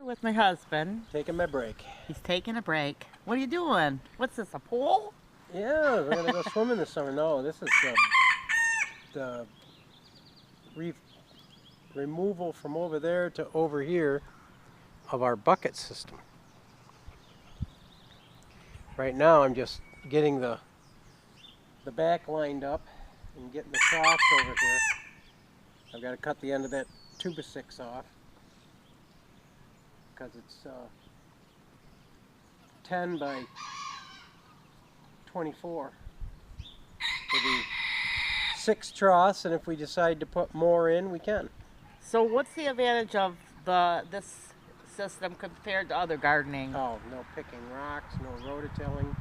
With my husband. Taking my break. He's taking a break. What are you doing? What's this, a pool? Yeah, we're gonna go swimming this summer. No, this is the removal from over there to over here of our bucket system. Right now I'm just getting the back lined up and getting the troughs over here. I've got to cut the end of that 2x6 off because it's 10 by 24. There'll be 6 troughs, and if we decide to put more in, we can. So what's the advantage of this system compared to other gardening? Oh, no picking rocks, no rototilling.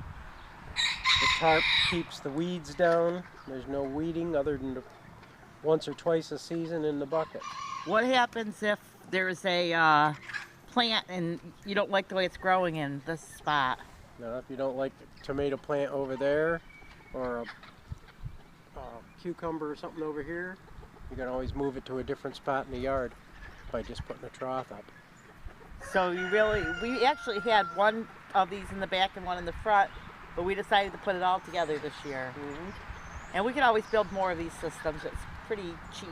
The tarp keeps the weeds down. There's no weeding other than once or twice a season in the bucket. What happens if there's a plant and you don't like the way it's growing in this spot? Now, if you don't like the tomato plant over there or a cucumber or something over here, you can always move it to a different spot in the yard by just putting a trough up. So we actually had one of these in the back and one in the front, but we decided to put it all together this year. Mm-hmm. And we could always build more of these systems. It's pretty cheap.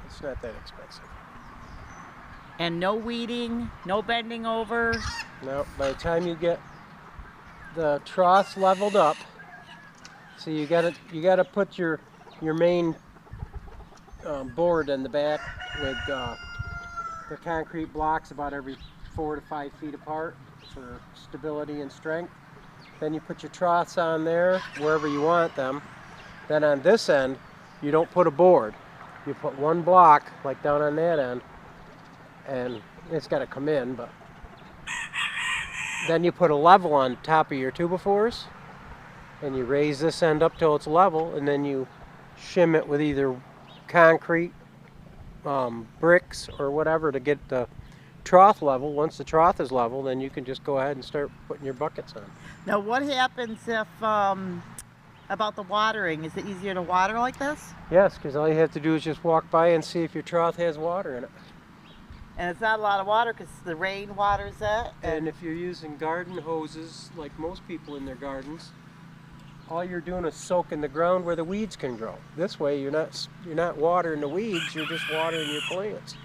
It's not that expensive. And no weeding, no bending over. No, by the time you get the troughs leveled up, so you gotta put your main board in the back with the concrete blocks about every 4 to 5 feet apart for stability and strength. Then you put your troughs on there wherever you want them. Then on this end, you don't put a board. You put one block, like down on that end, and it's got to come in, but then you put a level on top of your two-by-fours, and you raise this end up till it's level, and then you shim it with either concrete, bricks, or whatever to get the trough level. Once the trough is level, then you can just go ahead and start putting your buckets on. Now, what happens if about the watering? Is it easier to water like this? Yes, because all you have to do is just walk by and see if your trough has water in it. And it's not a lot of water because the rain waters it. And if you're using garden hoses, like most people in their gardens, all you're doing is soaking the ground where the weeds can grow. This way, you're not watering the weeds. You're just watering your plants.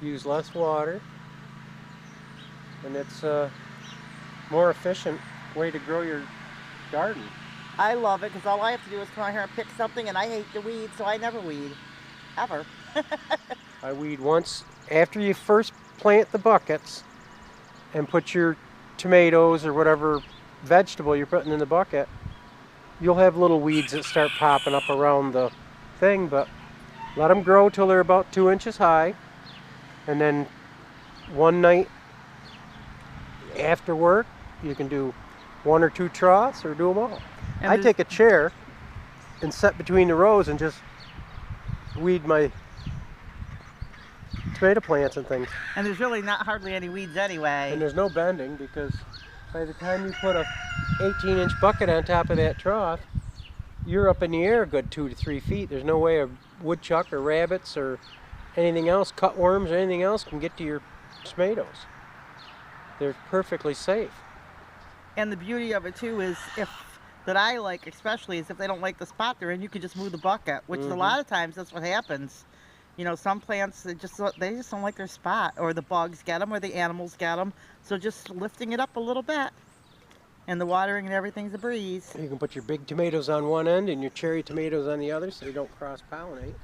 Use less water, and it's a more efficient way to grow your garden. I love it because all I have to do is come out here and pick something, and I hate to weed, so I never weed, ever. I weed once after you first plant the buckets and put your tomatoes or whatever vegetable you're putting in the bucket. You'll have little weeds that start popping up around the thing, but let them grow till they're about 2 inches high, and then one night after work you can do 1 or 2 troughs or do them all. I take a chair and sit between the rows and just weed my tomato plants and things. And there's really not hardly any weeds anyway. And there's no bending, because by the time you put a 18-inch bucket on top of that trough, you're up in the air a good 2 to 3 feet. There's no way a woodchuck or rabbits or anything else, cutworms or anything else, can get to your tomatoes. They're perfectly safe. And the beauty of it too is that I like especially is if they don't like the spot they're in, you can just move the bucket, which a lot of times that's what happens. You know, some plants they just don't like their spot, or the bugs get them, or the animals get them. So just lifting it up a little bit, and the watering and everything's a breeze. You can put your big tomatoes on one end and your cherry tomatoes on the other, so they don't cross-pollinate.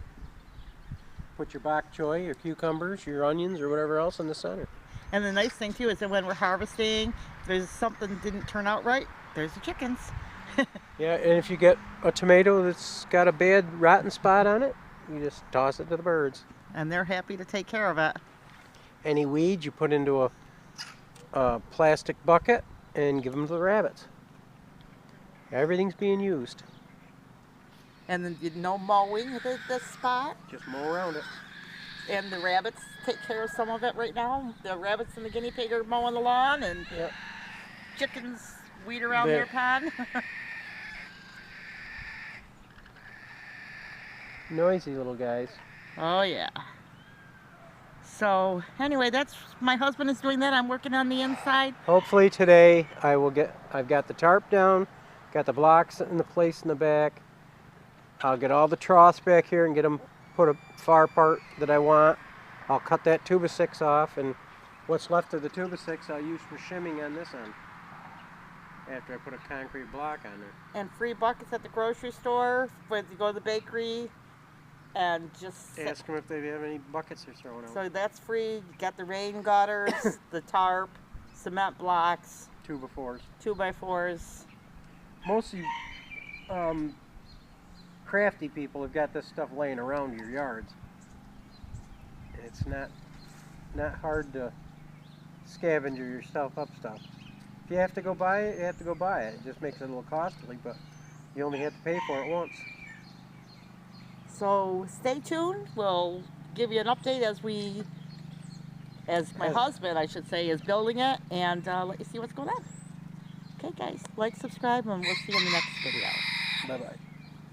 Put your bok choy, your cucumbers, your onions, or whatever else in the center. And the nice thing too is that when we're harvesting, if there's something didn't turn out right, there's the chickens. Yeah, and if you get a tomato that's got a bad rotten spot on it, you just toss it to the birds. And they're happy to take care of it. Any weeds you put into a plastic bucket and give them to the rabbits. Everything's being used. And then no mowing at this spot? Just mow around it. And the rabbits take care of some of it right now? The rabbits and the guinea pig are mowing the lawn, and chickens weed around their pond? Noisy little guys. Oh yeah. So anyway, that's my husband is doing that. I'm working on the inside. Hopefully today I've got the tarp down, got the blocks in the place in the back. I'll get all the troughs back here and get them put a far part that I want. I'll cut that 2x6 off, and what's left of the 2x6 I'll use for shimming on this end after I put a concrete block on there. And free buckets at the grocery store when you go to the bakery, and just Ask them if they have any buckets they're throwing out. So that's free. You got the rain gutters, the tarp, cement blocks, 2x4s. 2x4s. Mostly crafty people have got this stuff laying around your yards. And it's not hard to scavenger yourself up stuff. If you have to go buy it, you have to go buy it. It just makes it a little costly, but you only have to pay for it once. So stay tuned. We'll give you an update as my husband, I should say, is building it, and let you see what's going on. Okay, guys, like, subscribe, and we'll see you in the next video. Bye-bye.